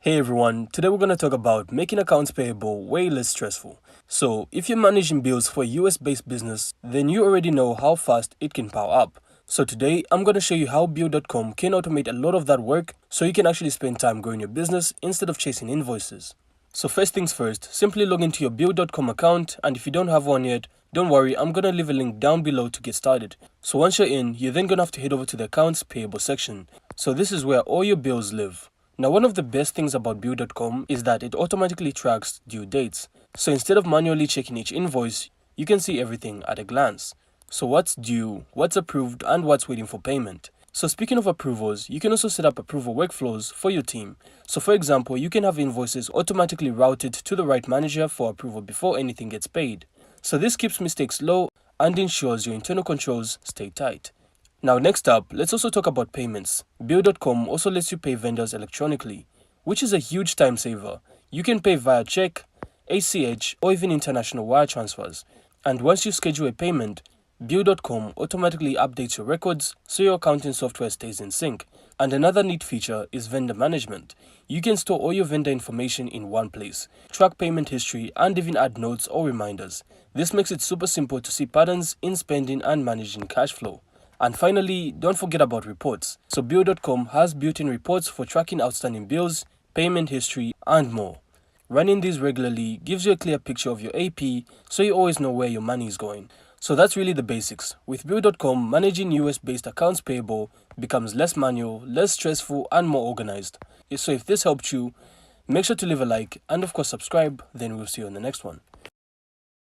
Hey everyone, today we're going to talk about making accounts payable way less stressful. So, if you're managing bills for a US based business, then you already know how fast it can power up. So today, I'm going to show you how Bill.com can automate a lot of that work so you can actually spend time growing your business instead of chasing invoices. So first things first, simply log into your Bill.com account, and if you don't have one yet, don't worry, I'm going to leave a link down below to get started. So once you're in, you're then going to have to head over to the accounts payable section. So this is where all your bills live. Now, one of the best things about Bill.com is that it automatically tracks due dates. So instead of manually checking each invoice, you can see everything at a glance. So what's due, what's approved, and what's waiting for payment. So speaking of approvals, you can also set up approval workflows for your team. So for example, you can have invoices automatically routed to the right manager for approval before anything gets paid. So this keeps mistakes low and ensures your internal controls stay tight. Now next up, let's also talk about payments. Bill.com also lets you pay vendors electronically, which is a huge time saver. You can pay via check, ACH, or even international wire transfers. And once you schedule a payment, Bill.com automatically updates your records so your accounting software stays in sync. And another neat feature is vendor management. You can store all your vendor information in one place, track payment history, and even add notes or reminders. This makes it super simple to see patterns in spending and managing cash flow. And finally, don't forget about reports. So Bill.com has built-in reports for tracking outstanding bills, payment history, and more. Running these regularly gives you a clear picture of your AP, so you always know where your money is going. So that's really the basics. With Bill.com, managing US-based accounts payable becomes less manual, less stressful, and more organized. So if this helped you, make sure to leave a like and of course subscribe, then we'll see you on the next one.